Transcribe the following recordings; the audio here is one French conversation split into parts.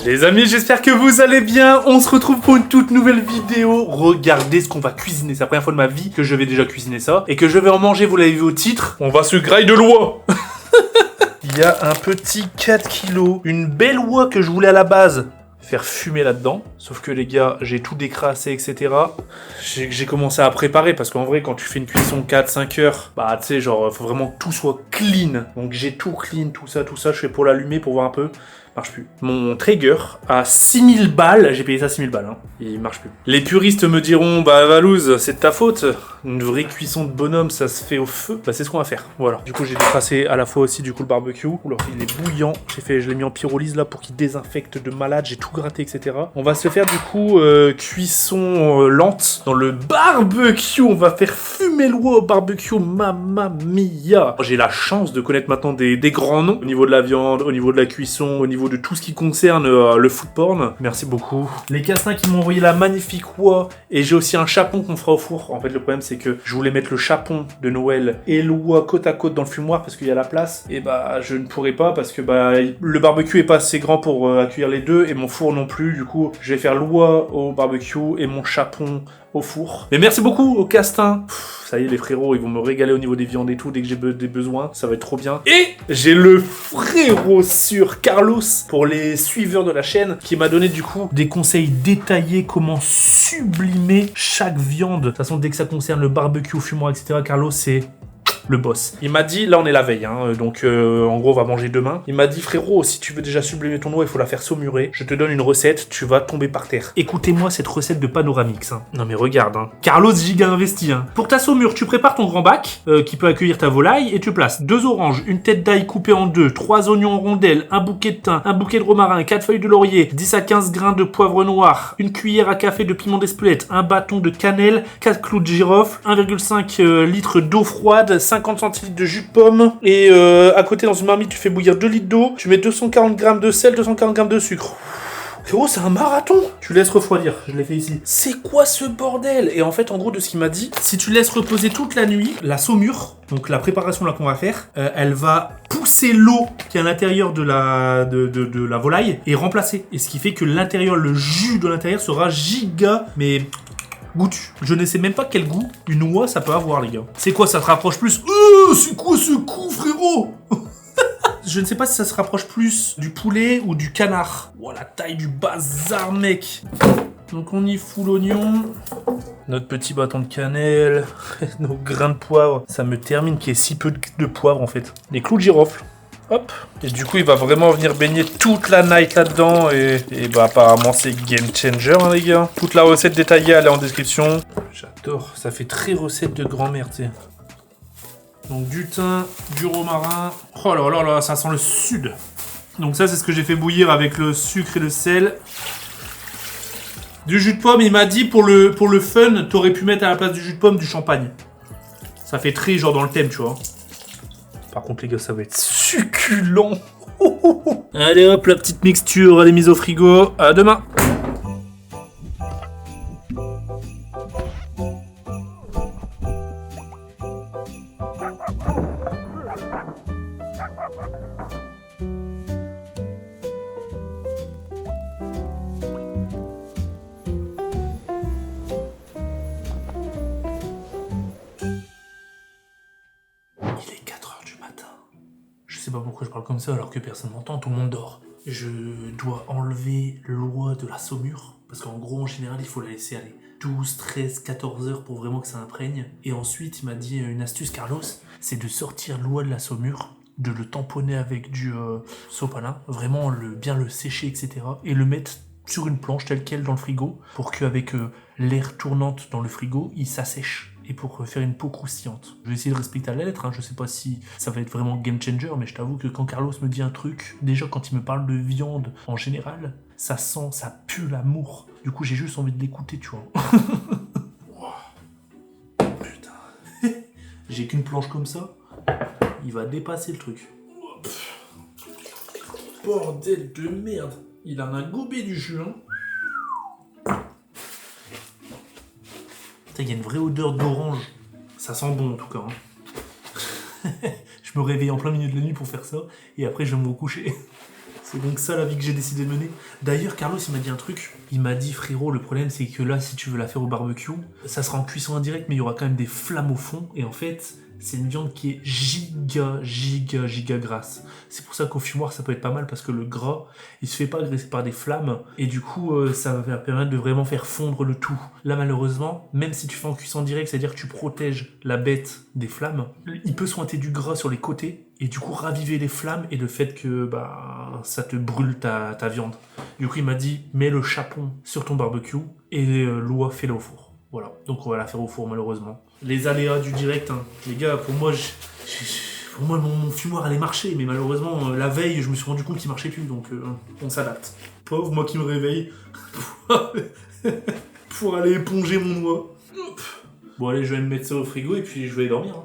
Les amis, j'espère que vous allez bien. On se retrouve pour une toute nouvelle vidéo. Regardez ce qu'on va cuisiner. C'est la première fois de ma vie que je vais déjà cuisiner ça. Et que je vais en manger, vous l'avez vu au titre. On va se grailler de l'oie. Il y a un petit 4 kilos. Une belle oie que je voulais à la base faire fumer là-dedans. Sauf que les gars, j'ai tout décrassé, etc. J'ai commencé à préparer parce qu'en vrai, quand tu fais une cuisson 4-5 heures, bah tu sais, genre, faut vraiment que tout soit clean. Donc j'ai tout clean, tout ça. Je fais pour l'allumer, pour voir un peu. Marche plus. Mon Traeger à 6000 balles, j'ai payé ça 6000 balles, hein. Il marche plus. Les puristes me diront, bah Valouz, c'est de ta faute. Une vraie cuisson de bonhomme, ça se fait au feu. Bah c'est ce qu'on va faire, voilà. Du coup j'ai détracé à la fois aussi du coup le barbecue. Oula, il est bouillant. Je l'ai mis en pyrolyse là pour qu'il désinfecte de malade. J'ai tout gratté, etc. On va se faire du coup cuisson lente dans le barbecue. On va faire fumer l'oie au barbecue, mamma mia. J'ai la chance de connaître maintenant des grands noms au niveau de la viande, au niveau de la cuisson, au niveau de tout ce qui concerne le food porn. Merci beaucoup. Les cassins qui m'ont envoyé la magnifique oie. Et j'ai aussi un chapon qu'on fera au four. En fait, le problème, c'est que je voulais mettre le chapon de Noël et l'oie côte à côte dans le fumoir parce qu'il y a la place. Et bah, je ne pourrais pas parce que bah, le barbecue est pas assez grand pour accueillir les deux et mon four non plus. Du coup, je vais faire l'oie au barbecue et mon chapon au four. Mais merci beaucoup au castin. Ça y est, les frérots, ils vont me régaler au niveau des viandes et tout dès que j'ai des besoins. Ça va être trop bien. Et j'ai le frérot sur Carlos pour les suiveurs de la chaîne qui m'a donné du coup des conseils détaillés comment sublimer chaque viande. De toute façon, dès que ça concerne le barbecue, fumoir, etc., Carlos, c'est le boss. Il m'a dit, là on est la veille, hein, donc en gros on va manger demain. Il m'a dit, frérot, si tu veux déjà sublimer ton oie, il faut la faire saumurer. Je te donne une recette, tu vas tomber par terre. Écoutez-moi cette recette de Panoramix. Hein. Non mais regarde, hein. Carlos giga investi. Hein. Pour ta saumure, tu prépares ton grand bac qui peut accueillir ta volaille et tu places 2 oranges, une tête d'ail coupée en 2, 3 oignons en rondelles, un bouquet de thym, un bouquet de romarin, 4 feuilles de laurier, 10 à 15 grains de poivre noir, une cuillère à café de piment d'Espelette, un bâton de cannelle, 4 clous de girofle, 1,5 litre d'eau froide, 50 centilitres de jus de pomme et à côté dans une marmite tu fais bouillir 2 litres d'eau, tu mets 240 grammes de sel, 240 grammes de sucre. Frérot, c'est un marathon. Tu laisses refroidir, je l'ai fait ici. C'est quoi ce bordel? Et en fait, en gros, de ce qu'il m'a dit, si tu laisses reposer toute la nuit, la saumure, donc la préparation là qu'on va faire, elle va pousser l'eau qui est à l'intérieur de la volaille et remplacer. Et ce qui fait que l'intérieur, le jus de l'intérieur sera giga, mais goûtu. Je ne sais même pas quel goût une oie ça peut avoir, les gars. C'est quoi, ça te rapproche plus? C'est quoi ce coup, frérot? Je ne sais pas si ça se rapproche plus du poulet ou du canard. Oh, la taille du bazar, mec. Donc on y fout l'oignon, notre petit bâton de cannelle, nos grains de poivre. Ça me termine qu'il y ait si peu de poivre, en fait. Les clous de girofle. Hop. Et du coup, il va vraiment venir baigner toute la night là-dedans. Et bah, apparemment, c'est game changer, hein, les gars. Toute la recette détaillée, elle est en description. J'adore. Ça fait très recette de grand-mère, tu sais. Donc, du thym, du romarin. Oh là là là, ça sent le sud. Donc, ça, c'est ce que j'ai fait bouillir avec le sucre et le sel. Du jus de pomme, il m'a dit pour le fun, t'aurais pu mettre à la place du jus de pomme du champagne. Ça fait très genre dans le thème, tu vois. Par contre, les gars, ça va être succulent. Allez hop, la petite mixture, elle est mise au frigo. À demain. Il est 4h du matin. Je sais pas pourquoi je parle comme ça alors que personne m'entend, tout le monde dort. Je dois enlever l'oie de la saumure. Parce qu'en gros, en général, il faut la laisser aller 12, 13, 14 heures pour vraiment que ça imprègne. Et ensuite, il m'a dit une astuce, Carlos, c'est de sortir l'oie de la saumure, de le tamponner avec du sopalin, vraiment bien le sécher, etc. Et le mettre sur une planche telle quelle dans le frigo pour qu'avec l'air tournante dans le frigo, il s'assèche. Et pour faire une peau croustillante. Je vais essayer de respecter la lettre, hein. Je sais pas si ça va être vraiment game changer, mais je t'avoue que quand Carlos me dit un truc, déjà quand il me parle de viande en général, ça sent, ça pue l'amour. Du coup j'ai juste envie de l'écouter, tu vois. Putain. J'ai qu'une planche comme ça, il va dépasser le truc. Bordel de merde. Il en a gobé du jus, hein. Il y a une vraie odeur d'orange. Ça sent bon en tout cas. Hein. Je me réveille en plein milieu de la nuit pour faire ça. Et après je vais me recoucher. C'est donc ça la vie que j'ai décidé de mener. D'ailleurs, Carlos, il m'a dit un truc. Il m'a dit, frérot, le problème, c'est que là, si tu veux la faire au barbecue, ça sera en cuisson indirecte, mais il y aura quand même des flammes au fond. Et en fait, c'est une viande qui est giga grasse. C'est pour ça qu'au fumoir, ça peut être pas mal, parce que le gras, il se fait pas agresser par des flammes. Et du coup, ça va permettre de vraiment faire fondre le tout. Là, malheureusement, même si tu fais en cuisson directe, c'est-à-dire que tu protèges la bête des flammes, il peut sointer du gras sur les côtés, et du coup raviver les flammes et le fait que ça te brûle ta viande. Du coup il m'a dit mets le chapon sur ton barbecue et l'oie fais-le au four. Voilà, donc on va la faire au four malheureusement. Les aléas du direct, hein. Les gars, pour moi mon fumoir allait marcher, mais malheureusement la veille je me suis rendu compte qu'il marchait plus, donc on s'adapte. Pauvre moi qui me réveille pour aller éponger mon oie. Bon allez, je vais me mettre ça au frigo et puis je vais dormir. Hein.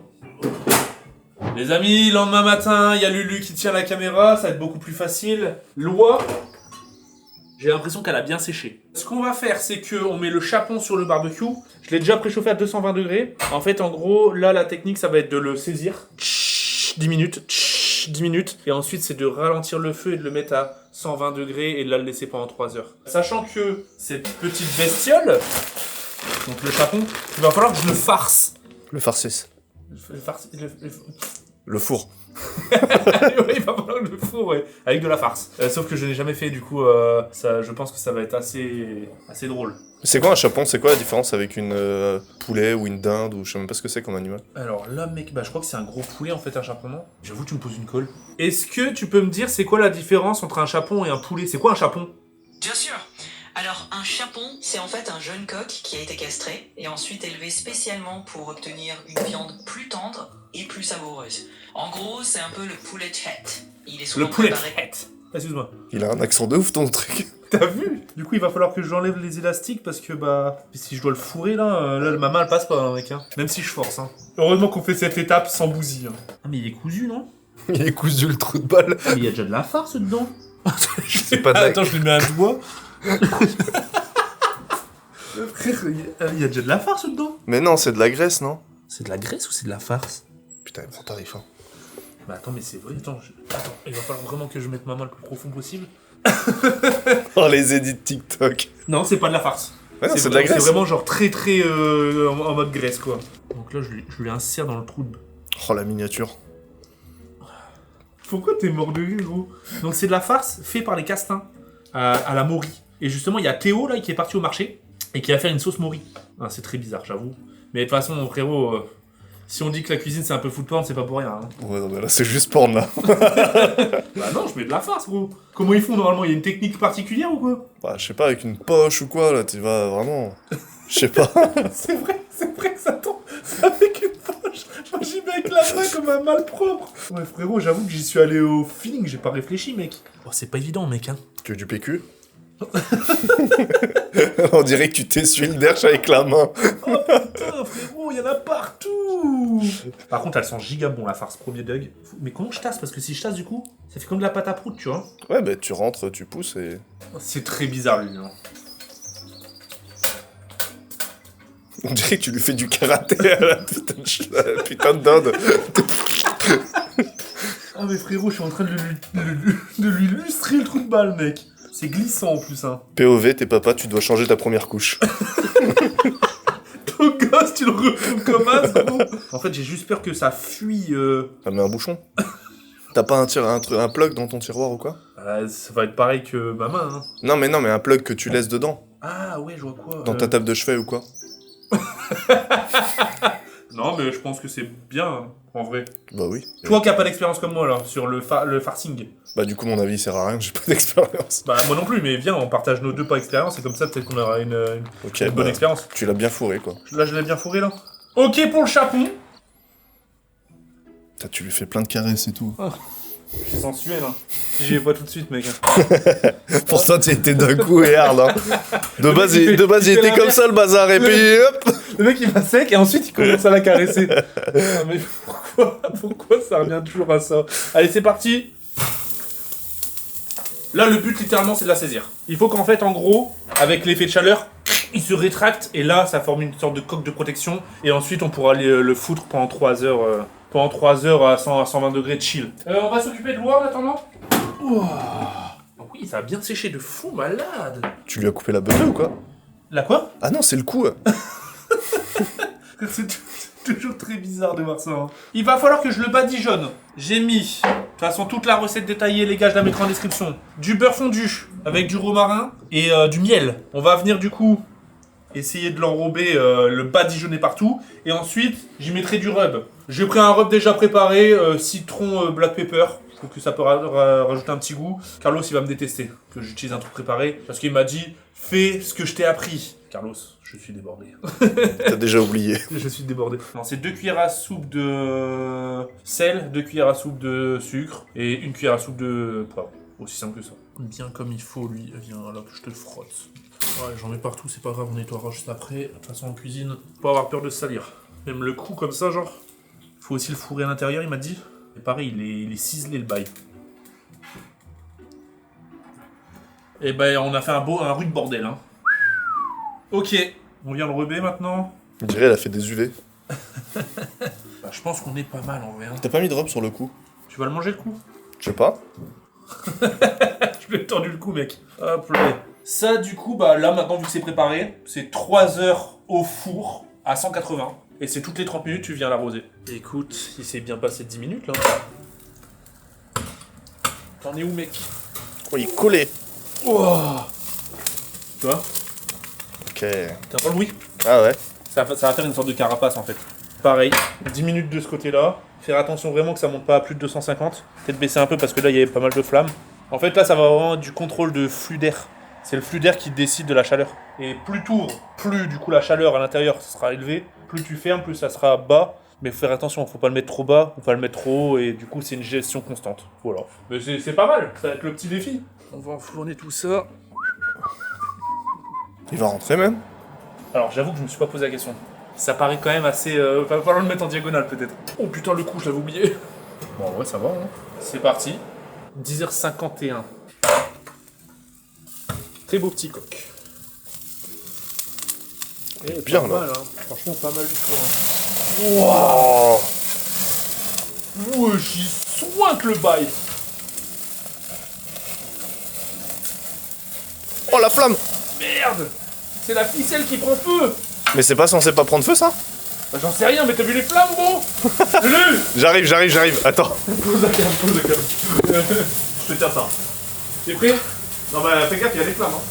Les amis, lendemain matin, il y a Lulu qui tient la caméra, ça va être beaucoup plus facile. L'oie, j'ai l'impression qu'elle a bien séché. Ce qu'on va faire, c'est qu'on met le chapon sur le barbecue. Je l'ai déjà préchauffé à 220 degrés. En fait, en gros, là, la technique, ça va être de le saisir. 10 minutes. 10 minutes. Et ensuite, c'est de ralentir le feu et de le mettre à 120 degrés et de là, le laisser pendant 3 heures. Sachant que cette petite bestiole, donc le chapon, il va falloir que je le farce. Le farcisse. Le four. Ouais, il va falloir le four, ouais, avec de la farce. Sauf que je n'ai jamais fait, du coup, je pense que ça va être assez drôle. C'est quoi un chapon? C'est quoi la différence avec une poulet ou une dinde ou je sais même pas ce que c'est comme animal? Alors là, mec, je crois que c'est un gros poulet en fait, un chapon, non? J'avoue, tu me poses une colle. Est-ce que tu peux me dire c'est quoi la différence entre un chapon et un poulet? C'est quoi un chapon? Bien sûr. Alors, un chapon, c'est en fait un jeune coq qui a été castré et ensuite élevé spécialement pour obtenir une viande plus tendre et plus savoureuse. En gros, c'est un peu le poulet de fête. Il est souvent Le poulet de préparé... fête. Excuse-moi. Il a un accent de ouf ton truc. T'as vu? Du coup, il va falloir que j'enlève les élastiques parce que si je dois le fourrer là, ma main elle passe pas, hein, mec. Hein. Même si je force. Hein. Heureusement qu'on fait cette étape sans bousille. Hein. Ah mais il est cousu, non? Il est cousu le trou de balle. Mais il y a déjà de la farce dedans. C'est pas de la... Attends, je lui mets un doigt. Frère, il y a déjà de la farce dedans. Mais non, c'est de la graisse, non? C'est de la graisse ou c'est de la farce? Putain, il prend tarif, hein. Bah attends, mais c'est vrai, attends, il va falloir vraiment que je mette ma main le plus profond possible. Oh, les edits TikTok. Non, c'est pas de la farce. Ouais, c'est de la graisse. C'est vraiment genre très en mode graisse, quoi. Donc là, je lui insère dans le trou de... Oh, la miniature. Pourquoi t'es mort de rire, gros? Donc c'est de la farce fait par les castins à la Maury. Et justement, il y a Théo, là, qui est parti au marché et qui va faire une sauce Maury. Ah, c'est très bizarre, j'avoue. Mais de toute façon, frérot, si on dit que la cuisine, c'est un peu food porn, c'est pas pour rien. Hein. Ouais, non, mais là, c'est juste porn, là. Bah non, je mets de la farce, gros. Comment ils font, normalement? Il y a une technique particulière ou quoi? Bah, je sais pas, avec une poche ou quoi, là, tu vas vraiment... Je sais pas. C'est vrai que ça tombe avec une poche. Moi, j'y mets avec la main comme un malpropre. Ouais, frérot, j'avoue que j'y suis allé au feeling, j'ai pas réfléchi, mec. Oh, c'est pas évident, mec, hein. Tu veux du PQ? On dirait que tu t'essuies le derche avec la main. Oh putain, frérot, il y en a partout. Par contre, elle sent giga bon, la farce, premier Doug. Mais comment je tasse? Parce que si je tasse, du coup, ça fait comme de la pâte à prout, tu vois. Ouais, bah, tu rentres, tu pousses et... C'est très bizarre, lui, hein. On dirait que tu lui fais du karaté à la putain de dinde. Ah mais frérot, je suis en train de lui lustrer le trou de balle, mec. C'est glissant en plus, hein. POV, t'es papa, tu dois changer ta première couche. Ton gosse, tu le refous comme as, gros. En fait, j'ai juste peur que ça fuit. Ah, mais un bouchon. T'as pas un plug dans ton tiroir ou quoi? Ça va être pareil que ma main, hein. Non, mais un plug que tu laisses dedans. Ah ouais, je vois quoi. Dans ta table de chevet ou quoi? Non, mais je pense que c'est bien, hein, en vrai. Bah oui. Toi qui n'as pas d'expérience comme moi, là, sur le farcing. Bah du coup, mon avis, il sert à rien, j'ai pas d'expérience. Bah moi non plus, mais viens, on partage nos deux pas d'expérience, et comme ça, peut-être qu'on aura une bonne expérience. Tu l'as bien fourré, quoi. Là, je l'ai bien fourré, là. Ok, pour le chapon. Tu lui fais plein de caresses et tout. Oh. Je suis sensuel, hein. J'y vais pas tout de suite, mec. Pourtant, tu étais d'un coup et hard, hein. De base, il était comme ça, le bazar, et puis hop. Le mec, il va sec, et ensuite, il commence à la caresser. Ah, mais pourquoi ça revient toujours à ça? Allez, c'est parti. Là, le but, littéralement, c'est de la saisir. Il faut qu'en fait, en gros, avec l'effet de chaleur, il se rétracte, et là, ça forme une sorte de coque de protection, et ensuite, on pourra aller le foutre pendant 3 heures... Pendant 3 heures à 120 degrés de chill. On va s'occuper de l'oie en attendant. oui, ça a bien séché de fou malade. Tu lui as coupé la besogne ou quoi? La quoi? Ah non, c'est le coup. C'est toujours très bizarre de voir ça. Hein. Il va falloir que je le badigeonne. J'ai mis, de toute façon, toute la recette détaillée, les gars, je la mettrai en description. Du beurre fondu avec du romarin et du miel. On va venir du coup essayer de l'enrober, le badigeonner partout. Et ensuite, j'y mettrai du rub. J'ai pris un rub déjà préparé, citron, black pepper. Je trouve que ça peut rajouter un petit goût. Carlos, il va me détester que j'utilise un truc préparé. Parce qu'il m'a dit, fais ce que je t'ai appris. Carlos, je suis débordé. T'as déjà oublié. Je suis débordé. Non, c'est 2 cuillères à soupe de sel, 2 cuillères à soupe de sucre et 1 cuillère à soupe de poivre. Aussi simple que ça. Bien comme il faut, lui. Viens, là, que je te le frotte. Ouais, j'en mets partout, c'est pas grave, on nettoiera juste après. De toute façon, en cuisine, pas avoir peur de se salir. Même le cou comme ça, genre. Faut aussi le fourrer à l'intérieur, il m'a dit. Et pareil, il est ciselé le bail. Et ben, on a fait un rude bordel, hein. Ok, on vient le reber maintenant. On dirait elle a fait des UV. Bah, je pense qu'on est pas mal en vrai. Hein. T'as pas mis de robe sur le cou? Tu vas le manger le coup? Je sais pas. Je lui ai tordu le cou, mec. Hop là. Ça, du coup, bah là maintenant, vu que c'est préparé, c'est 3 heures au four à 180. Et c'est toutes les 30 minutes, tu viens l'arroser. Écoute, il s'est bien passé 10 minutes là. T'en es où, mec? Oh, il est collé. Wow. Tu vois? Ok. T'as pas le bruit? Ah ouais. Ça va faire une sorte de carapace en fait. Pareil, 10 minutes de ce côté-là. Faire attention vraiment que ça monte pas à plus de 250. Peut-être baisser un peu parce que là il y avait pas mal de flammes. En fait là ça va vraiment être du contrôle de flux d'air. C'est le flux d'air qui décide de la chaleur. Et plus tu ouvres, plus du coup la chaleur à l'intérieur sera élevée. Plus tu fermes, plus ça sera bas. Mais faut faire attention, faut pas le mettre trop bas, faut pas le mettre trop haut. Et du coup c'est une gestion constante. Voilà. Mais c'est pas mal, ça va être le petit défi. On va enfourner tout ça. Il va rentrer même. Alors j'avoue que je me suis pas posé la question. Ça paraît quand même assez... va falloir le mettre en diagonale peut-être. Oh putain le coup je l'avais oublié. Bon ouais ça va hein. C'est parti. 10h51. Très beau petit coq. Et bien, pas là. mal, hein. Franchement pas mal du tout. Hein. Oh. Ouais j'y sointe le bail. Oh la flamme. Merde. C'est la ficelle qui prend feu. Mais c'est pas censé pas prendre feu ça? Bah, j'en sais rien mais t'as vu les flammes gros. J'arrive. Attends. Pose la cam. Je te tiens ça. T'es prêt? Non bah fais gaffe, il y a des flammes hein.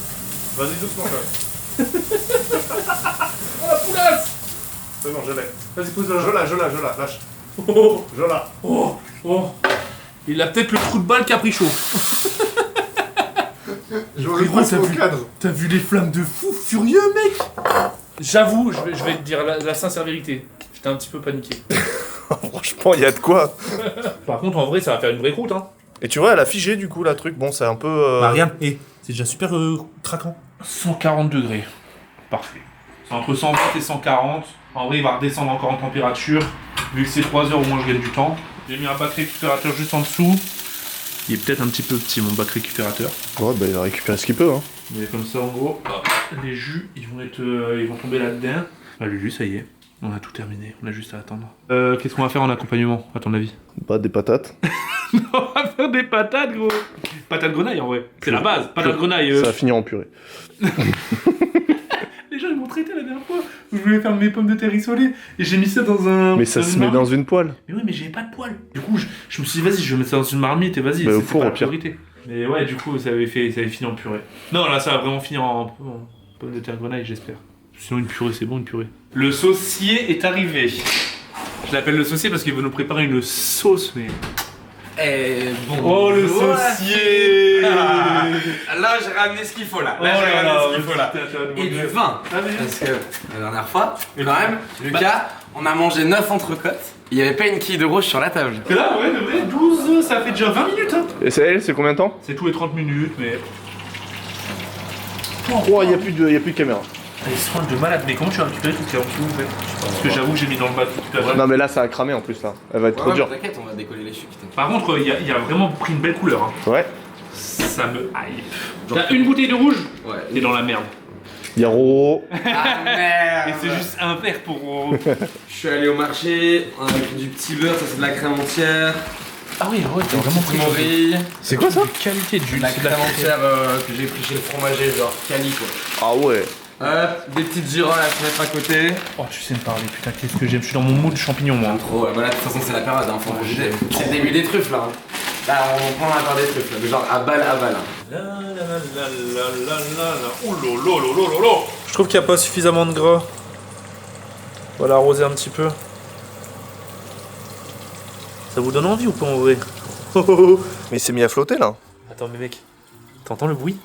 Vas-y doucement quand même. Oh la poulasse! C'est bon, je l'ai. Vas-y pose-la. Je la, lâche. Oh, je la. Oh. Il a peut-être le trou de balle capricho. J'aurais Gros, t'as vu les flammes de fou furieux mec? J'avoue, je vais te dire la sincère vérité. J'étais un petit peu paniqué. Franchement, il y a de quoi. Par contre, en vrai, ça va faire une vraie croûte, hein. Et tu vois, elle a figé du coup, la truc. Bon, c'est un peu. Bah, regarde, c'est déjà super craquant. 140 degrés. Parfait. C'est entre 120 et 140. En vrai, il va redescendre encore en température. Vu que c'est 3 heures, au moins je gagne du temps. J'ai mis un bac récupérateur juste en dessous. Il est peut-être un petit peu petit, mon bac récupérateur. Ouais, bah il va récupérer ce qu'il peut, hein. Mais comme ça, en gros, les jus, ils vont tomber là-dedans. Bah, le jus, ça y est. On a tout terminé, on a juste à attendre. Qu'est-ce qu'on va faire en accompagnement, à ton avis? Bah, des patates. On va faire des patates, gros. Patates grenaille, en vrai. C'est la base, patates grenaille. Ça va finir en purée. Les gens, ils m'ont traité la dernière fois. Je voulais faire mes pommes de terre rissolées. Et j'ai mis ça dans un... Mais ça se met dans une poêle. Mais oui, mais j'avais pas de poêle. Du coup, je me suis dit, vas-y, je vais mettre ça dans une marmite et vas-y. Bah, au c'était four, pas au la pire. priorité. Mais ouais, du coup, ça avait fini en purée. Non, là, ça va vraiment finir en pommes de terre grenaille, j'espère. Sinon, une purée, c'est bon, une purée. Le saucier est arrivé. Je l'appelle le saucier parce qu'il veut nous préparer une sauce, mais... Bon. Oh, le saucier. Là, j'ai ramené ce qu'il faut là. Là, j'ai ramené ce qu'il faut là. Et du vin. Ah, mais... Parce que la dernière fois, quand même, Lucas, on a mangé 9 entrecôtes. Il n'y avait pas une quille de rouge sur la table. Et là, ouais, de vrai, 12, ça fait déjà 20 minutes, hein. Et c'est combien de temps? C'est tous les 30 minutes, mais... Oh, y a plus de caméra. Elle soigne de malade, mais comment tu as récupéré tout ce qu'il y a en dessous, en fait? Parce que j'avoue que j'ai mis dans le bas de récupération. Non, mais là, ça a cramé en plus, là. Elle va être trop dure. T'inquiète, on va décoller les chutes. Par contre, il a vraiment pris une belle couleur, hein. Ouais. Ça me hype. T'as une bouteille de rouge? Ouais. T'es dans la merde. Yaro. Ah merde. Et c'est juste un verre pour... Je suis allé au marché, on a pris du petit beurre, ça c'est de la crème entière. Ah oui, ouais, t'as vraiment pris Morille, C'est quoi ça? de qualité du la crème entière que j'ai pris chez le fromager, genre Cali quoi. Ah ouais. Hop, des petites girolles à se mettre à côté. Oh, tu sais me parler, putain, qu'est-ce que j'aime. Je suis dans mon mood champignon, moi. Trop, ouais, voilà, de toute façon c'est la période, hein, faut manger. C'est le début des truffes là. Hein. Là, on prend la part des truffes, là, mais genre à balle. Hein. Oh lolo lolo lolo. Je trouve qu'il n'y a pas suffisamment de gras. On va l'arroser un petit peu. Ça vous donne envie ou pas en vrai? Mais il s'est mis à flotter là. Attends, mais mec, t'entends le bruit?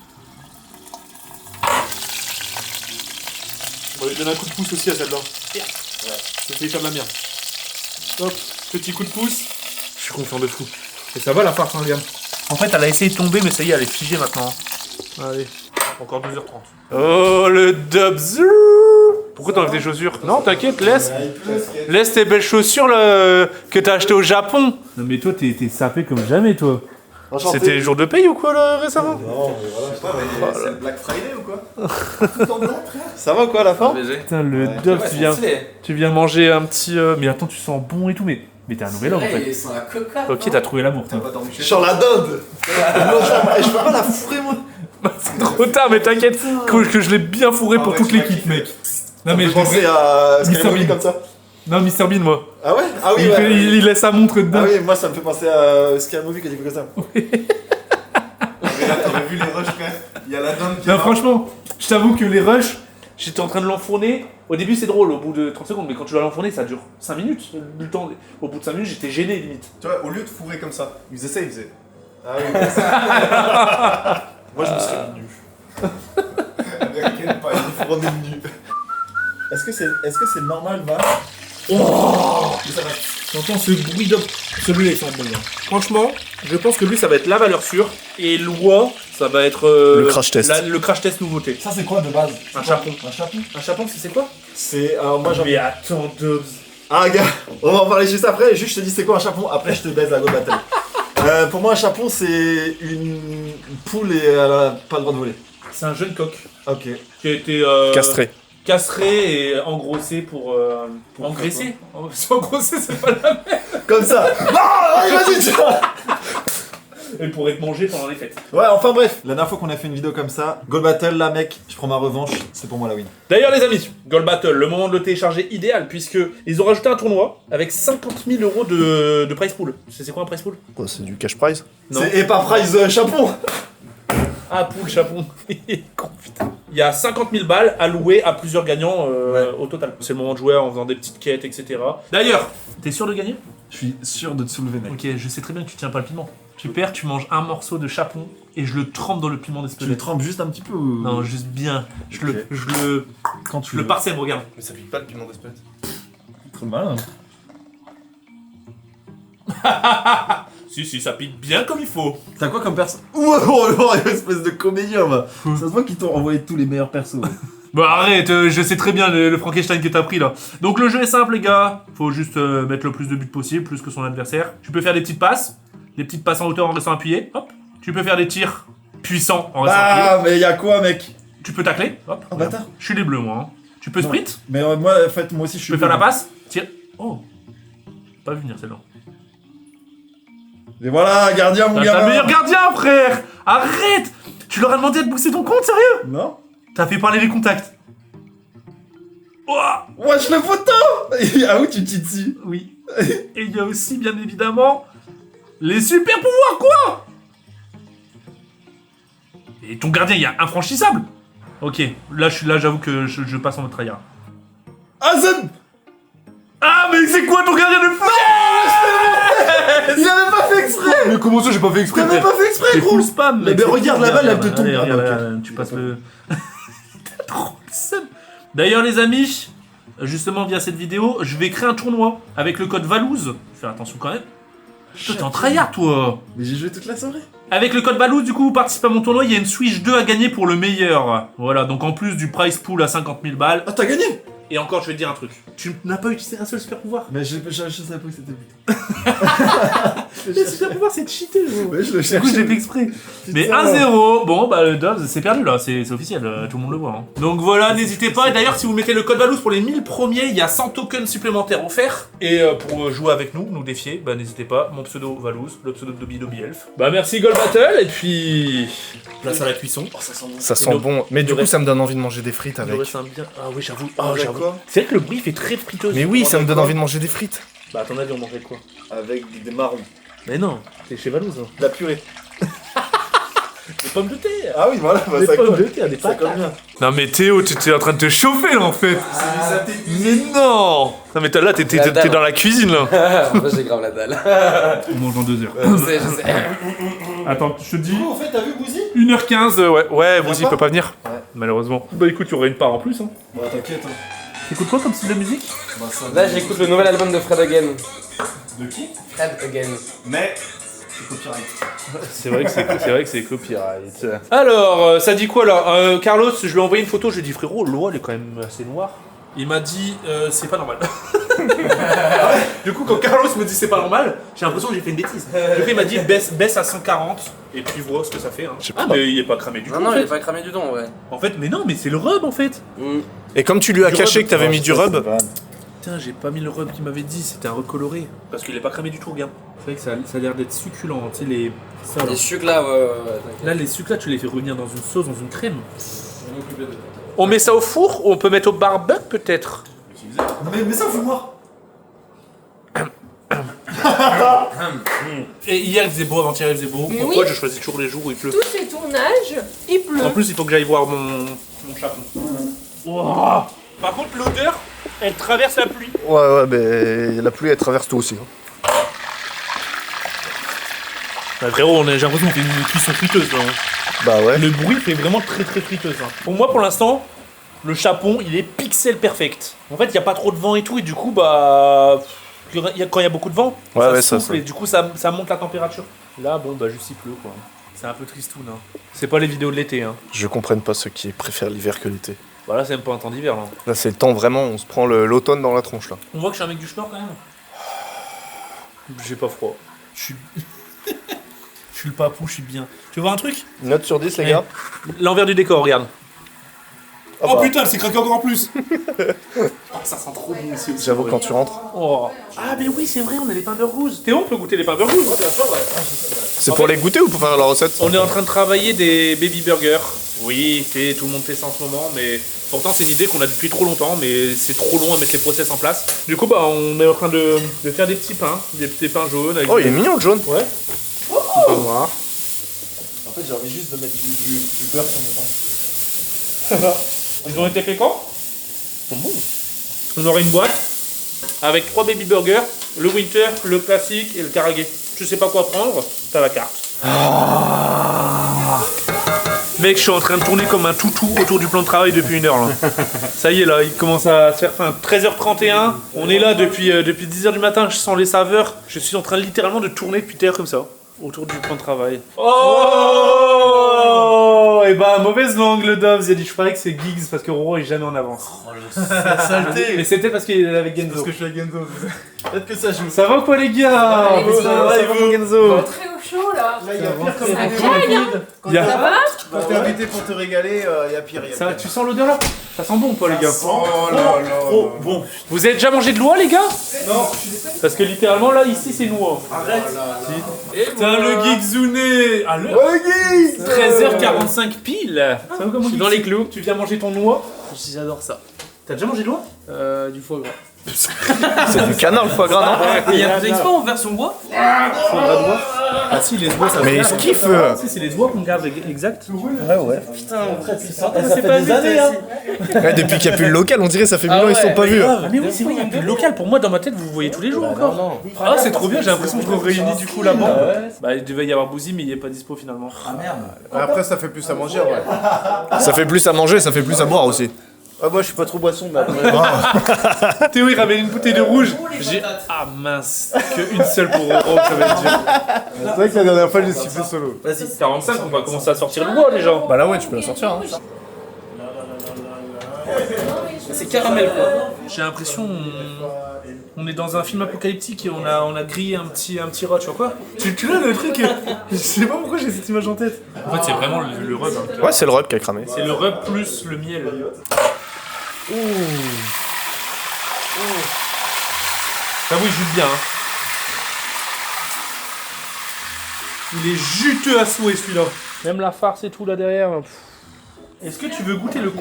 On va lui donner un coup de pouce aussi à celle-là. Ça fait comme la mienne. Hop, petit coup de pouce. Je suis confiant de fou. Et ça va la farce, hein, Liam? En fait, elle a essayé de tomber, mais ça y est, elle est figée maintenant. Allez, encore 12h30. Oh, le dubs. Pourquoi t'enlèves tes chaussures? Non, t'inquiète, laisse tes belles chaussures là, que t'as achetées au Japon. Non, mais toi, t'es sapé comme jamais, toi. C'était les jours de paye ou quoi là récemment? Non, mais voilà, je sais pas, mais c'est le Black Friday ou quoi? Tout en black, frère. Ça va quoi à la fin? Putain, le Ouais. dub, tu viens manger un petit. Mais attends, tu sens bon et tout, mais t'es un nouvel homme en fait. Ils sont la cocotte. Ok, t'as trouvé l'amour, toi. Je suis en la dinde. Je peux pas la fourrer moi. C'est trop tard, mais t'inquiète que je l'ai bien fourré pour ouais, toute tu m'as l'équipe, kiffé. mec. Non, mais Je je l'ai pensais à Mr. Scary Bean. comme ça. Non, Mr. Bean, moi. Ah ouais? Ah oui, il, ouais. fait- il laisse sa montre dedans. Ah oui, moi ça me fait penser à Scary Movie quand il fait comme ça. Mais là, t'aurais vu les rushs, frère. Il y a la dinde qui Non, marche. franchement, je t'avoue que les rushs, j'étais en train de l'enfourner. Au début, c'est drôle, au bout de 30 secondes, mais quand tu dois l'enfourner, ça dure 5 minutes. Le temps, au bout de 5 minutes, j'étais gêné limite. Tu vois, au lieu de fourrer comme ça, ils faisaient ça, ils faisaient. Ah oui, moi je me serais mis nu. T'inquiète pas, il faut remettre nu. Est-ce que c'est normal, va? Oh, t'entends ce bruit d'homme. Celui-là, il sent bon. Hein. Franchement, je pense que lui, ça va être la valeur sûre. Et Loi, ça va être. Le crash test. Le crash test nouveauté. Ça c'est quoi de base? Un chapon. Un chapon? Un chapon, c'est quoi? C'est. Alors moi j'en Mais attends, Dobbs. Ah gars, on va en parler juste après, juste je te dis c'est quoi un chapon, après je te baise la go battle. Pour moi un chapon c'est une poule et elle a pas le droit de voler. C'est un jeune coq Ok. qui a été Castré. castré et engrossé pour engraisser. Engrossé, c'est pas la même. Comme ça. Non, allez, vas-y, tiens. Et pour être mangé pendant les fêtes. Ouais, enfin bref, la dernière fois qu'on a fait une vidéo comme ça, Goal Battle là mec, je prends ma revanche, c'est pour moi la win. D'ailleurs les amis, Goal Battle, le moment de le télécharger idéal puisque ils ont rajouté un tournoi avec 50 000 € de prize pool. C'est quoi un prize pool? Quoi, c'est du cash prize? Non. Et pas prize chapon. Ah, poule chapon. Con, putain. Il y a 50 000 balles allouées à plusieurs gagnants au total. C'est le moment de jouer en faisant des petites quêtes, etc. D'ailleurs, t'es sûr de gagner? Je suis sûr de te soulever mec. Ok, je sais très bien que tu tiens pas le piment. Tu perds, tu manges un morceau de chapon et je le trempe dans le piment Tu le d'Espelette. trempes juste un petit peu ou... Non, juste bien. Je Ok. Quand tu le veux. parsème, regarde. Mais ça pique pas le piment d'Espelette. Trop malin. Si, ça pique bien comme il faut. T'as quoi comme perso? Ouah, espèce de comédien va. Ça se voit qu'ils t'ont envoyé tous les meilleurs persos. Bah arrête, je sais très bien le Frankenstein que t'as pris là. Donc le jeu est simple les gars, faut juste mettre le plus de buts possible, plus que son adversaire. Tu peux faire des petites passes en hauteur en restant appuyé, hop. Tu peux faire des tirs puissants en restant appuyé. Ah mais y'a quoi mec? Tu peux tacler, hop. Oh bâtard. Je suis les bleus moi. Hein. Tu peux sprint, Mais moi en fait moi aussi je tu suis peux faire la bleu. passe, tire. Oh, pas vu venir celle-là. Et voilà, gardien mon T'as le gamin. meilleur gardien frère. Arrête. Tu leur as demandé de booster ton compte, sérieux? Non? T'as fait parler les contacts. Ouah. Wesh le photo. Ah où tu t'y dessus? Oui. Et il y a aussi, bien évidemment, les super pouvoirs, quoi! Et ton gardien, il y a infranchissable! Ok, là, j'avoue que je passe en mode tryhard. Azem. Ah, mais c'est quoi ton gardien de feu? Il avait pas fait exprès. Mais comment ça, j'ai pas fait exprès, T'as même frère? pas fait exprès C'est gros. full spam, mec. Mais regarde, la balle, elle te tombe. Allez, Ah, bah, ok. regarde, tu passes le... T'as trop le seum. D'ailleurs, les amis, justement, via cette vidéo, je vais créer un tournoi avec le code Valouz. Fais attention quand même. Toi, t'es en tryhard, toi. Mais j'ai joué toute la soirée. Avec le code Valouz, du coup, vous participez à mon tournoi, il y a une Switch 2 à gagner pour le meilleur. Voilà, donc en plus du prize pool à 50 000 balles. Ah t'as gagné. Et encore, je vais te dire un truc. Tu n'as pas utilisé un seul super pouvoir. Mais je savais pas que c'était but. Le super pouvoir, c'est de cheater, gros. Ouais, je le Du coup, cherche. j'ai fait exprès. Mais 1-0, bon, bah le Dobbs, c'est perdu là, c'est officiel, tout le monde le voit. Hein. Donc voilà, n'hésitez pas. Et d'ailleurs, si vous mettez le code Valouz pour les 1000 premiers, il y a 100 tokens supplémentaires offerts. Et pour jouer avec nous défier, bah n'hésitez pas. Mon pseudo Valouz, le pseudo de Dobby Elf. Bah merci Gold Battle, et puis. Place à la cuisson. Oh, ça sent bon. Ça sent bon. Mais du coup, ça me donne envie de manger des frites avec. Bien. Ah oui, j'avoue. Avec quoi? C'est vrai que le bruit fait très friteuse. Mais oui, ça me donne envie de manger des frites. Bah à ton avis, on mangerait quoi? Avec des marrons. Mais non, t'es chez Valouz. Hein. De la purée. Des pommes de terre. Ah oui, voilà, bah, Des ça pommes colle. de terre, des Ça patates. colle bien. Non mais Théo, t'étais en train de te chauffer là en fait. Mais non. Non mais là, t'es dans la cuisine là. Moi j'ai grave la dalle. On mange dans 2 heures. Je sais. Attends, je te dis. En fait, t'as vu Bouzy? 1h15, ouais. Ouais, vous y pas peut pas venir. Ouais. Malheureusement. Bah écoute, il y aurait une part en plus. Hein. Bah t'inquiète. Hein. T'écoutes quoi comme style de musique? Bah, ça, Là j'écoute le nouvel album de Fred Again. De qui? Fred Again. Mais. C'est copyright. C'est vrai que c'est copyright. Alors, ça dit quoi là? Carlos, je lui ai envoyé une photo, je lui ai dit frérot, l'eau elle est quand même assez noire. Il m'a dit c'est pas normal. Du coup, quand Carlos me dit c'est pas normal, j'ai l'impression que j'ai fait une bêtise. Du coup, il m'a dit baisse à 140 et puis vois ce que ça fait. Hein. Ah, mais il est pas cramé du tout. Non, en il fait. est pas cramé du tout en vrai. En fait, mais non, mais c'est le rub en fait. Et comme tu lui as Du caché rub. que t'avais mis du rub, Putain, j'ai pas mis le rub qu'il m'avait dit, c'était un rub coloré. Parce qu'il est pas cramé du tout, regarde. C'est vrai que ça a l'air d'être succulent, tu sais, les. Ça, là. Les sucres là, ouais. Là, les sucres là, tu les fais revenir dans une sauce, dans une crème. On met ça au four ou on peut mettre au barbecue peut-être? Mais ça, fous-moi. Et hier il faisait beau, avant-hier il faisait beau. Mais Pourquoi oui. je choisis toujours les jours où il pleut? Tous ces tournages, il pleut. En plus, il faut que j'aille voir mon chapon. Wow. Par contre, l'odeur, elle traverse la pluie. ouais, mais la pluie elle traverse tout aussi. Hein. Bah, frérot, j'ai l'impression qu'on fait une cuisson friteuse là. Bah ouais. Le bruit fait vraiment très très friteuse. Hein. Pour moi, pour l'instant, le chapon, il est pixel perfect. En fait, il n'y a pas trop de vent et tout, et du coup, bah. Quand il y a beaucoup de vent, Ouais, ça ça, souffle, et du coup, ça monte la température. Là, bon, bah, juste il pleut quoi. C'est un peu tristoun. Hein. C'est pas les vidéos de l'été. Hein. Je comprenne pas ceux qui préfèrent l'hiver que l'été. Bah là, c'est même pas un temps d'hiver. Là. Là, c'est le temps vraiment, on se prend l'automne dans la tronche là. On voit que je suis un mec du sport quand même. J'ai pas froid. Je suis. Je suis le papou, je suis bien. Tu veux voir un truc? Note sur 10, les Eh, gars. L'envers du décor, regarde. Ah Oh bah. putain, elle s'est craquée encore en plus. Oh, ça sent trop bon ici aussi. J'avoue, quand tu rentres. Oh. Ah, mais oui, c'est vrai, on a les pains beurre rouge. Théo, on peut goûter les pains beurre rouge. C'est pour les goûter ou pour faire la recette? On est en train de travailler des baby burgers. Oui, tout le monde fait ça en ce moment, mais pourtant c'est une idée qu'on a depuis trop longtemps, mais c'est trop long à mettre les process en place. Du coup, bah, on est en train de faire des petits pains, des petits pains jaunes. Avec Oh, il est mignon le jaune. Ouais. Des pains noirs. En fait, j'ai envie juste de mettre du beurre sur mes pains. Ils ont été faits quand? Ils sont bons. On aurait une boîte avec 3 baby burgers, le winter, le classique et le karagé. Tu sais pas quoi prendre, t'as la carte. Mec, je suis en train de tourner comme un toutou autour du plan de travail depuis 1 heure là. Ça y est là, il commence à se faire fin. 13h31, on est là depuis 10h du matin, je sens les saveurs. Je suis en train littéralement de tourner depuis 1 heure comme ça, autour du plan de travail. Oh, et bah mauvaise langue le Dobbs, il a dit je parie que c'est Giggs parce que Roro est jamais en avance. La saleté. Mais c'est peut-être parce qu'il est avec Genzo. Parce que je suis avec Genzo. Peut-être que ça joue. Ça va quoi les gars? Ouais, Ça va, ça va, mon Genzo? Très au chaud là. Là, il y a pire comme Ça on est craille, hein. Quand Il y a- Ça va? t'es invité pour te régaler, il y a pire. Il y a Ça, pire. tu sens l'odeur là? Ça sent bon toi les gars. Oh là là. Oh, bon. Vous avez déjà mangé de l'oie les gars? Non. Parce que littéralement là ici c'est noix. Arrête. Putain le Geekzouné à l'heure. Ouais, Guy. 13h45 pile. Ça va comment Je suis dans les clous. Tu viens manger ton noix? J'adore ça. T'as déjà mangé de l'oie? Du foie gras. C'est du canard le foie gras, non? Il y a des expos en version bois? Ah si les oies ça Mais se il gave. se kiffe. Si c'est les oies qu'on garde exact. Ouais, ouais. Putain, mon frère, c'est ça. Ça fait des années hein. Ouais, depuis qu'il n'y a plus le local, on dirait ça fait 1000 ans ils se sont pas vus. Ah mais oui c'est vrai, il y a plus de local. Pour moi dans ma tête vous voyez tous les jours encore. Non. Ah c'est trop bien, j'ai l'impression que je me réunis du coup là-bas. Bah il devait y avoir Bouzy mais il est pas dispo finalement. Ah merde. Après, ça fait plus à manger, ouais. Ça fait plus à manger, ça fait plus à boire aussi. Ah, moi, je suis pas trop boisson, mais Théo il ramène une bouteille de rouge. J'ai ah mince qu'une seule pour Roro ça va être dur. c'est vrai que la dernière fois, j'ai sifflé solo. Vas-y 45 on va commencer à sortir le bois les gens. Bah là ouais, tu peux la sortir. Hein. C'est caramel quoi. J'ai l'impression on est dans un film apocalyptique et on a grillé un petit rat, tu vois quoi? Tu l'as le truc? Je sais pas pourquoi j'ai cette image en tête. En fait c'est vraiment le rub. Hein. Ouais, c'est le rub qui a cramé. C'est le rub plus le miel. Ouh. Ça oui, jute bien. Hein. Il est juteux à souhait celui-là. Même la farce et tout là derrière. Est-ce que tu veux goûter le coup?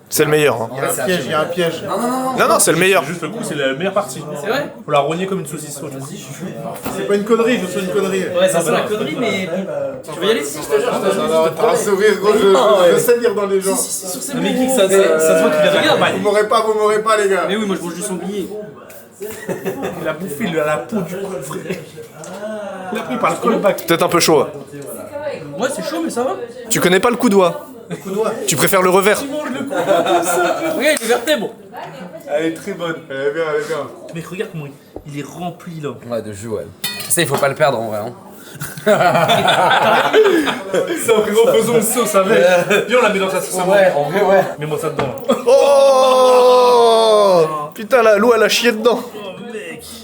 C'est le meilleur. Hein. Il y a un piège. Non, c'est le meilleur. Juste le coup, c'est la meilleure partie. C'est vrai? Faut la rogner comme une saucisse. C'est pas une connerie, je suis une connerie. Ouais, ça c'est la connerie, mais. Tu veux y aller si je te jure? T'as un sourire, gros, je sais lire dans les gens. Sur ces mais Kik, ça se voit qu'il vient de regarder. Vous m'aurez pas, les gars. Mais oui, moi je mange du sanglier. Il a bouffé la peau du coup, frère. Il a pris par le callback. Peut-être un peu chaud. Ouais, c'est chaud, mais ça va. Tu connais pas le coup doigt? Tu préfères le revers? Regarde, il est vertèbre. Elle est très bonne. Elle est bien. Mec, regarde comment il est rempli là. Ouais, de jus, ouais. Ça, il faut pas le perdre en vrai. Hein. Ça, frérot, faisons une sauce avec. Viens, on la met dans sa sauce. Ouais, en vrai, ouais. Mets-moi ça dedans. Oh putain, la Lou, elle a chié dedans.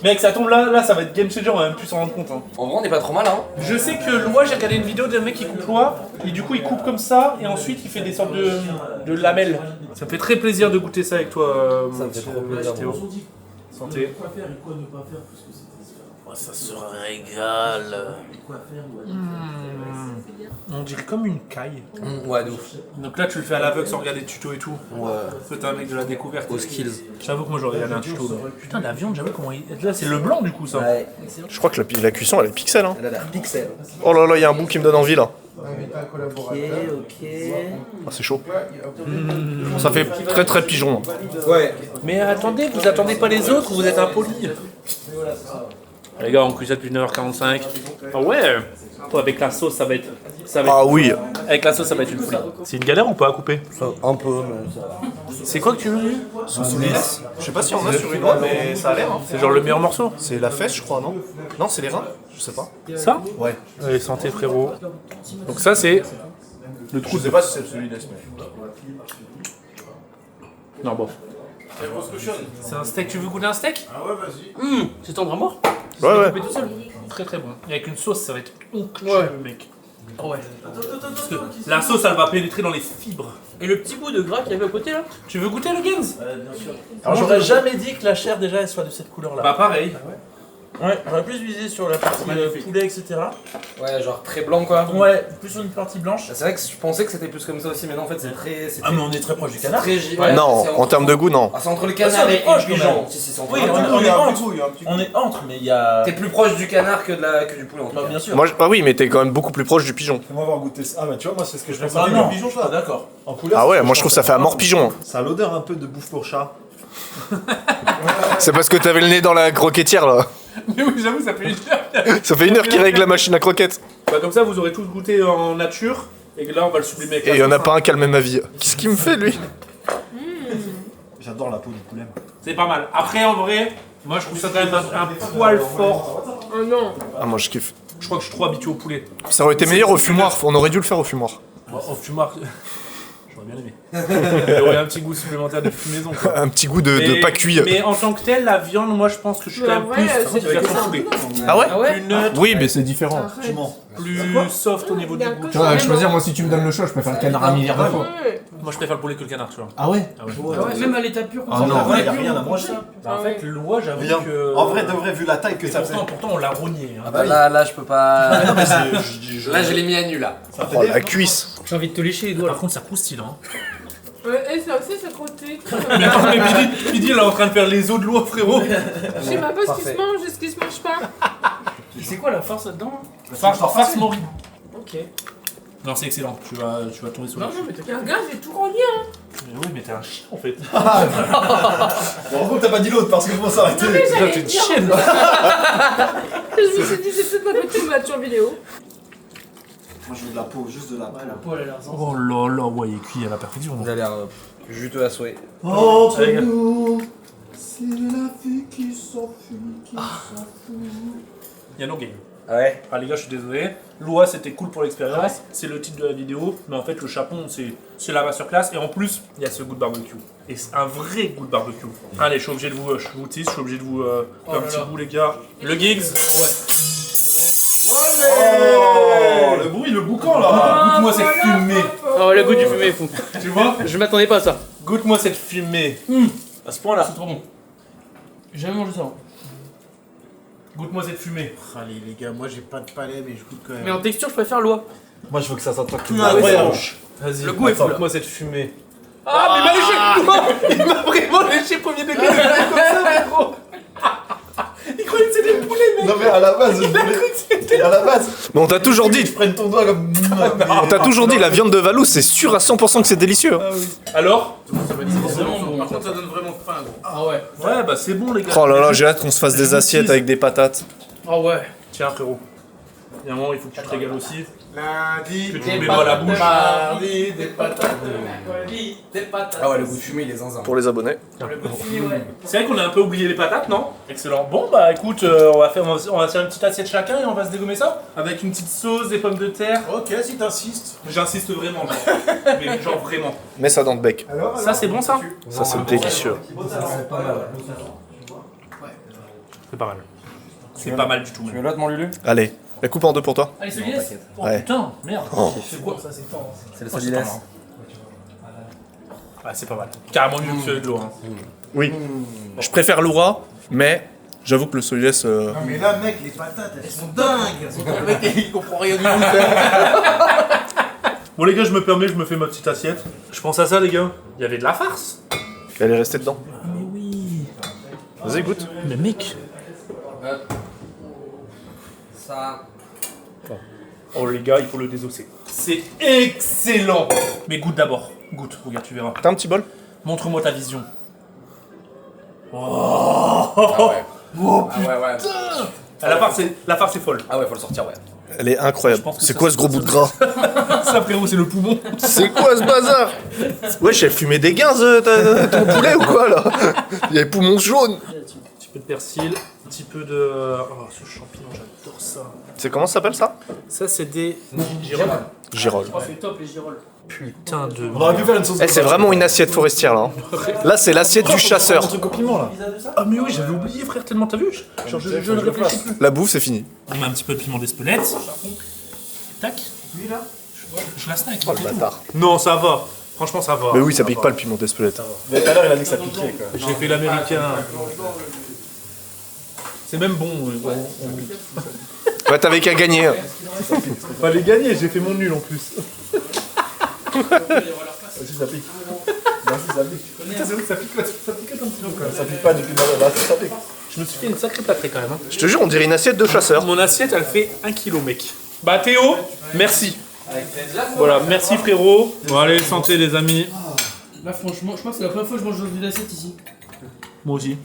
Mec, ça tombe là, ça va être game changer, on va même plus s'en rendre compte. Hein. En vrai, on est pas trop mal, hein. Je sais que l'oie, j'ai regardé une vidéo d'un mec qui coupe l'oie, et du coup il coupe comme ça, et ensuite il fait des sortes de lamelles. Ça me fait très plaisir de goûter ça avec toi, Ça me fait trop plaisir. Théo. Santé. Oh, ça se régale. On dirait comme une caille. Ouais, de ouf. Donc là, tu le fais à l'aveugle sans regarder de tuto et tout. Ouais. T'es un mec de la découverte. Aux skills. J'avoue que moi j'aurais regardé un tuto. Putain, la viande, j'avoue comment il. Là, c'est le blanc du coup, ça. Ouais. Je crois que la cuisson, elle est pixel. Hein. Elle a l'air pixel. Oh là là, il y a un bout qui me donne envie là. Ok. Ah, c'est chaud. Ça fait très très pigeon. Ouais. Mais attendez, vous attendez pas les autres, vous êtes impolis. Les gars, on cuit ça depuis 9h45. Ah ouais. Oh, avec la sauce, ça va être. Ah oui. Avec la sauce, ça va être une folie. C'est une galère ou pas à couper? Un peu, mais ça va. C'est quoi que tu veux lui? Sauce lisse. Je sais pas si on a sur une oie, mais ça a l'air. Hein. C'est genre le meilleur morceau? C'est la fesse, je crois, non? Non, c'est les reins. Je sais pas. Ça? Ouais. Allez, santé frérot. Donc ça, c'est le trou. Je sais pas si c'est celui d'Es, mais. Non, bon. C'est un steak, tu veux goûter un steak? Ah ouais, vas-y. C'est tendre à mort? Ouais. Coupé tout seul. Très très bon. Et avec une sauce, ça va être onctueux, mec. Ah ouais. Parce que la sauce, elle va pénétrer dans les fibres. Et le petit bout de gras qu'il y avait à côté là? Tu veux goûter le Gens? Bien sûr. Alors j'aurais jamais dit que la chair déjà elle soit de cette couleur là. Bah pareil. Ouais, j'aurais plus visé sur la partie poulet, etc. Ouais, genre très blanc, quoi. Ouais, plus sur une partie blanche. C'est vrai que je pensais que c'était plus comme ça aussi, mais non, en fait, c'est très. Ah, mais on est très proche du canard. Non, en termes de goût, non. Ah, c'est entre le Ah, canard si, on est et proche, le quand pigeon. même. Si, c'est entre Oui, les deux. on est entre. On est entre, mais il y a. T'es plus proche du canard que du poulet, en tout Bah, cas. bien sûr. Moi, ah oui, mais t'es quand même beaucoup plus proche du pigeon. Fais-moi avoir goûté ça. Ah, bah tu vois, moi, c'est ce que je pense. Ah avec non, le pigeon, ah, ça. d'accord. En couleur. Ah ouais, moi je trouve que ça fait à mort pigeon. Ça a l'odeur un peu de bouffe pour chat. C'est parce que t'avais le nez dans la croquetière là. Mais oui, j'avoue, ça fait une heure. Ça fait 1 heure qu'il règle la machine à croquettes. Bah comme ça, vous aurez tous goûté en nature. Et là, on va le sublimer avec Et la il y en a sauce, pas hein. un qui a le même avis. Qu'est-ce qu'il me fait lui? J'adore la peau du poulet. C'est pas mal. Après, en vrai, moi je trouve ça quand même un poil fort. Oh non. Ah, moi je kiffe. Je crois que je suis trop habitué au poulet. Ça aurait été meilleur au fumoir, on aurait dû le faire au fumoir. Au fumoir, j'aurais bien aimé. Il y aurait un petit goût supplémentaire de fumaison. Quoi. Un petit goût de pas cuit. Mais en tant que tel, la viande, moi je pense que je suis quand même Ouais, plus c'est version ça. poulet. Ah ouais? Plus neutre, Oui, mais c'est différent. Tu mens. plus soft au niveau du goût. Tu vois, moi si tu me donnes le choix, je préfère le canard un milliard de fois. Moi je préfère le poulet que le canard, tu vois. Ah ouais? Ah ouais. Même à l'état pur, Ah non, Il y a rien à manger. Bah, en fait, l'oie, j'avoue Rien. que. En vrai, de vrai, vu la taille que ça faisait. Pourtant, on l'a rogné. Hein. Ah bah là, je peux pas. Non, mais c'est. Là, je l'ai mis à nu, là. Oh la cuisse. J'ai envie de te lécher les doigts. Par contre, ça croustille là. Hein. Ouais, et ça aussi, ça crottait. Mais attends, mais Pidi, il est en train de faire les os de l'oie, frérot. Je sais même pas ce qui Parfait. se mange et ce qui se mange pas. C'est quoi la farce là-dedans? Farce mori. Ok. Non, c'est excellent. Tu vas tomber sur Non, le non, mais t'as regarde, j'ai tout relié, hein. Mais oui, mais t'es un chien en fait. Bon, en gros, t'as pas dit l'autre parce que comment ça aurait été. Non, mais Putain, j'allais t'es une dire. chienne. Je me suis dit, c'est peut-être ma petite voiture vidéo. Moi, je veux de la peau, juste de la peau. La peau, elle a l'air zen. Oh là là, ouais, il est cuit à la perfection. Il a l'air juteux à souhait. Entre Allez, nous, c'est la vie qui s'enfuit, qui s'enfuit. Il y a no game. Ouais. Ah les gars, je suis désolé. Loi, c'était cool pour l'expérience. C'est le titre de la vidéo. Mais en fait, le chapon, c'est la masterclass. Et en plus, il y a ce goût de barbecue. Et c'est un vrai goût de barbecue. Allez, je suis obligé de vous tease. Je suis obligé de vous faire un petit bout, les gars. Le Giggs. Oh, le bruit, le boucan là. Goûte-moi cette fumée. Oh, le goût du fumé est fou. Tu vois? Je m'attendais pas à ça. Goûte-moi cette fumée. À ce point-là. C'est trop bon. J'ai jamais mangé ça. Goûte-moi cette fumée. Allez les gars, moi j'ai pas de palais mais je goûte quand même. Mais en texture, je préfère l'oie. Moi je veux que ça s'attrape tout Incroyable. Vas-y, Le goût est fou, là. goûte-moi cette fumée. Ah, mais il m'a léché. Il m'a vraiment léché premier degré. Comme ça, frérot. Il croyait que c'était des poulets, mec. Non mais à la base, je voulais... À la base, Mais on t'a toujours dit, je prenne ton doigt comme... on t'a toujours dit, la viande de Valou, c'est sûr à 100% que c'est délicieux. hein. Alors? Vraiment bon. Par contre ça donne vraiment faim gros. Ah ouais. Ouais, bah c'est bon, les gars. Oh là là, j'ai hâte qu'on se fasse des assiettes avec des patates. Ah ouais. Tiens, frérot. Il y a un moment, il faut que tu te régales aussi. Lundi, Que tu mets dans la bouche. mardi, des patates. Des patates. Ah ouais, le goût de fumée, il est zinzin. Pour les abonnés. Le goût de fumée, ouais. C'est vrai qu'on a un peu oublié les patates, non? Excellent. Bon, bah écoute, on va faire une petite assiette chacun et on va se dégommer ça. Avec une petite sauce, des pommes de terre. Ok, si t'insistes. J'insiste vraiment, genre. Mais genre vraiment. Mets ça dans le bec. Ça, c'est bon, ça? Ça, c'est délicieux. C'est pas mal. C'est pas mal du tout, Tu veux même. l'autre, mon Lulu? Allez, la coupe en deux pour toi. Allez, celui-là. Oh Ouais. putain, merde. Oh. C'est quoi ça? C'est fort. C'est le Oh, c'est solidès. pas marrant. Ah, c'est pas mal. Carrément mieux que celui de l'eau. Hein. Oui. Je préfère l'oura, mais j'avoue que le solidès... Non mais là mec, les patates elles sont dingues. Le mec, il comprend rien du tout. Bon, les gars, je me permets, je me fais ma petite assiette. Je pense à ça, les gars. Il y avait de la farce. Elle est restée dedans. Mais oui. Vas-y, goûte. Mais mec. Ça. Oh, les gars, il faut le désosser. C'est excellent. Mais goûte d'abord. Goûte, regarde, tu verras. T'as un petit bol? Montre-moi ta vision. Ah ouais. Oh Ah ouais, ouais. Ah, la farce est folle. Ah ouais, faut le sortir, ouais. Elle est incroyable. Je pense que C'est ça, quoi c'est ce gros pas bout de gras? Ça, frérot, c'est le poumon. C'est quoi ce bazar? Ouais, j'ai fumé des gains, ton poulet ou quoi là? Il y a les poumons jaunes. Un petit peu de persil, un petit peu de... Oh, ce champignon, j'adore ça. C'est comment ça s'appelle ça? Ça, c'est des girolles. Girolles. Oh, c'est top les girolles. Putain de... On aurait pu faire une sauce. Eh, c'est vraiment une assiette forestière là. hein. Là, c'est l'assiette du chasseur. Un truc au piment là. Ah mais oui, j'avais oublié, frère, tellement t'as vu. Genre, je ne réfléchis plus. La bouffe, c'est fini. On met un petit peu de piment d'Espelette. Tac. Lui là. Je la snack. Oh le bâtard. Non, ça va. Franchement, ça va. Mais oui, ça pique pas le piment d'Espelette. Mais tout à l'heure il a dit que ça piquait quoi. J'ai fait l'américain. C'est même bon. Ouais, t'avais qu'à gagner. hein. Fallait gagner, j'ai fait mon nul en plus. Vas-y ça pique. Vas-y ça pique. Putain, c'est vrai que ça pique un petit peu quand même. Ça pique pas depuis là, ça pique. Je me suis fait une sacrée plâtrée quand même. Hein. Je te jure, on dirait une assiette de chasseur. Mon assiette, elle fait 1 kilo, mec. Bah Théo, merci. Voilà, merci frérot. Bon allez, santé les amis. Là, franchement, je crois que c'est la première fois que je mange dans une assiette ici. Moi aussi.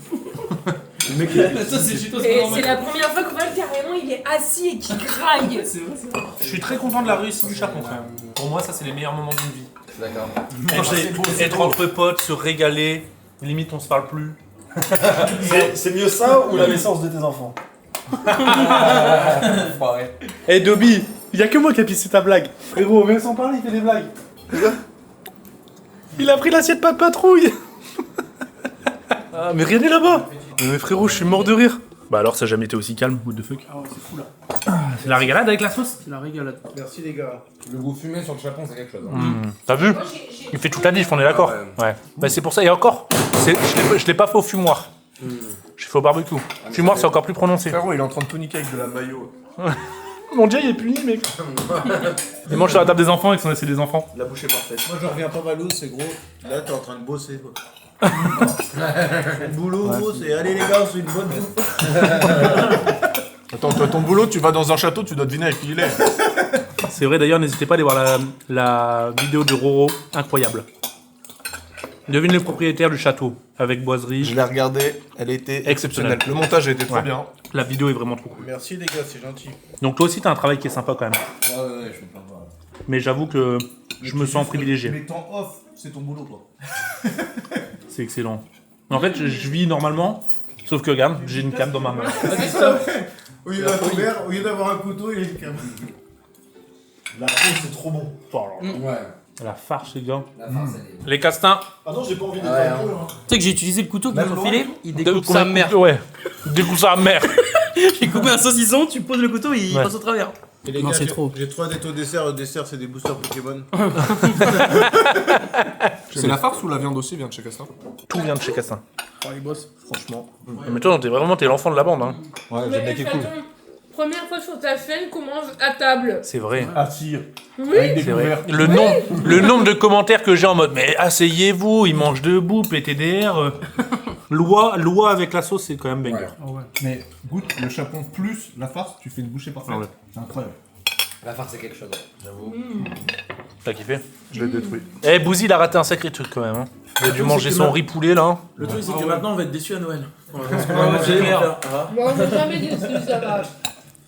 Ça, c'est chez toi, c'est Et pas c'est normal. la première fois qu'on voit carrément il est assis et qu'il graille. Je suis très content de la réussite du chapon quand même. Pour moi, ça c'est les meilleurs moments d'une vie. D'accord. Être entre potes, se régaler, limite on se parle plus. C'est mieux ça ou la naissance de tes enfants? Eh Dobby, il y a que moi qui a pissé ta blague. Frérot, même sans parler, il fait des blagues. Il a pris l'assiette pas de patrouille. Ah, mais regardez là-bas. Mais frérot, je suis mort de rire. Bah alors, ça a jamais été aussi calme, what the fuck. Ah ouais, c'est fou là. C'est la régalade avec la sauce. C'est la régalade. Merci les gars. Le goût fumé sur le chapon, c'est quelque chose. Hein. T'as vu? Il fait toute la diff, on est d'accord. Ouais. Bah c'est pour ça, et encore, je l'ai pas fait au fumoir. J'ai fait au barbecue. Fumoir, c'est encore plus prononcé. Frérot, il est en train de tout niquer avec de la mayo. Mon dieu, il est puni, mec. Il mange sur la table des enfants et que c'est des enfants. La bouche est parfaite. Moi je reviens pas Valou, c'est gros. Là t'es en train de bosser quoi. Le boulot, c'est allez les gars, c'est une bonne bouffe. Attends, toi, ton boulot, tu vas dans un château, tu dois deviner avec qui il est. C'est vrai d'ailleurs, n'hésitez pas à aller voir la vidéo de Roro, incroyable. Devine le propriétaire du château, avec boiserie. Je l'ai regardée, elle était Exceptionnelle. exceptionnelle. Le montage a été trop Ouais. bien. La vidéo est vraiment trop cool. Merci les gars, c'est gentil. Donc toi aussi, t'as un travail qui est sympa quand même. Ouais, je peux pas voir. Mais j'avoue que je me sens privilégié. Mais temps off, c'est ton boulot quoi. C'est excellent. En fait, je vis normalement, sauf que regarde, j'ai une cam dans ma main. Vas-y, stop. Au lieu d'un couvert, au lieu d'avoir un couteau, il est une cam. La peau, c'est trop bon. Ouais. La farce, les gars. La farce, elle est. Les castins. Ah non, j'ai pas envie d'être Ouais, un peu, hein. Tu sais que j'ai utilisé le couteau qu'ils Même m'ont loin. filé, il découpe sa mère. Ouais. Découpe sa mère. J'ai coupé un saucisson, tu poses le couteau et il Ouais. passe au travers. Et les Non, gars, c'est trop. j'ai 3 détos au dessert. Le dessert, c'est des boosters Pokémon. C'est la farce ou la viande aussi vient de chez Castin? Tout vient de chez Castin. Oh, les boss, franchement. Mais toi, t'es l'enfant de la bande, hein. Ouais, Mais j'aime bien qu'il est cool. attends, première fois sur ta chaîne qu'on mange à table. C'est vrai. Ah, si. Oui. Avec des C'est vrai. couverts. Le nombre de commentaires que j'ai en mode mais asseyez-vous, ils mangent debout, PTDR. Loi avec la sauce, c'est quand même banger. Ouais. Ah ouais. Mais goûte le chapon plus la farce, tu fais une bouchée parfaite. Ah ouais. C'est incroyable. La farce, c'est quelque chose. J'avoue. T'as kiffé? Je l'ai détruit. Eh, Bouzy, il a raté un sacré truc quand même. Hein. Il a dû manger son riz poulet là. Le truc, c'est que maintenant, on va être déçus à Noël. Parce qu'on Ouais, va c'est manger, clair. on va faire, Moi, on n'est jamais déçus, ça va.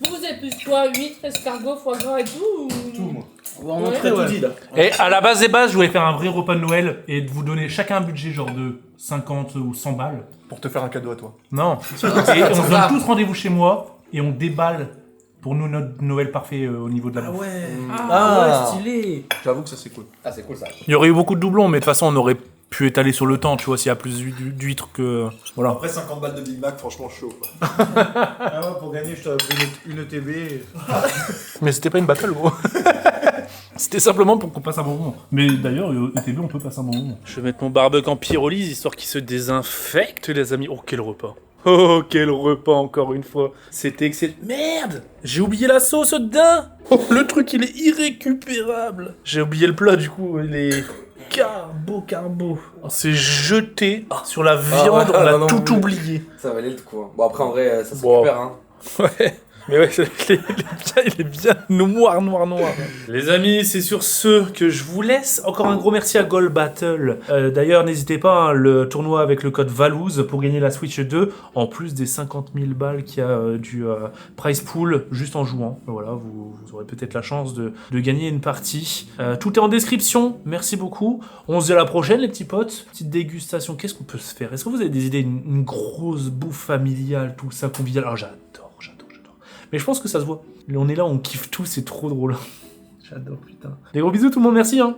Vous êtes plus quoi, huîtres, escargots, foie gras et tout ou... Tout, moi. On Ouais. entrée, tout dit là. Et à la base des bases, je voulais faire un vrai repas de Noël et de vous donner chacun un budget genre de 50 ou 100 balles. Pour te faire un cadeau à toi. Non. Et on se donne tous rendez-vous chez moi et on déballe pour nous notre Noël parfait au niveau de la Ah bouffe. ouais. Ah. Ouais, stylé. J'avoue que ça c'est cool. Ah, c'est cool ça. Il y aurait eu beaucoup de doublons, mais de toute façon, on aurait pu étaler sur le temps, tu vois, s'il y a plus d'huîtres que... Voilà. Après 50 balles de Big Mac, franchement chaud. Quoi. Ah ouais, pour gagner, je t'aurais pris une ETB. Mais c'était pas une battle, gros. C'était simplement pour qu'on passe un bon moment. Mais d'ailleurs, ETB, on peut passer un bon moment. Je vais mettre mon barbecue en pyrolyse, histoire qu'il se désinfecte, les amis. Oh, quel repas. Oh, quel repas, encore une fois. C'était excellent. Merde! J'ai oublié la sauce dedans! Oh, le truc, il est irrécupérable. J'ai oublié le plat, du coup, il est... Carbo. On s'est jeté sur la viande, ouais, on a non, non, tout oui. oublié. Ça valait le coup. Hein. Bon, après, en vrai, ça se Bon. récupère. Hein. Ouais. Mais ouais, il est bien noir. Les amis, c'est sur ce que je vous laisse. Encore un gros merci à Gold Battle. D'ailleurs, n'hésitez pas, hein, le tournoi avec le code VALOUZ pour gagner la Switch 2, en plus des 50 000 balles qu'il y a du prize pool juste en jouant. Voilà, vous aurez peut-être la chance de gagner une partie. Tout est en description. Merci beaucoup. On se dit à la prochaine, les petits potes. Petite dégustation. Qu'est-ce qu'on peut se faire? Est-ce que vous avez des idées? Une grosse bouffe familiale, tout ça, convivial. Alors, j'adore. Mais je pense que ça se voit. On est là, on kiffe tout, c'est trop drôle. J'adore, putain. Des gros bisous tout le monde, merci hein.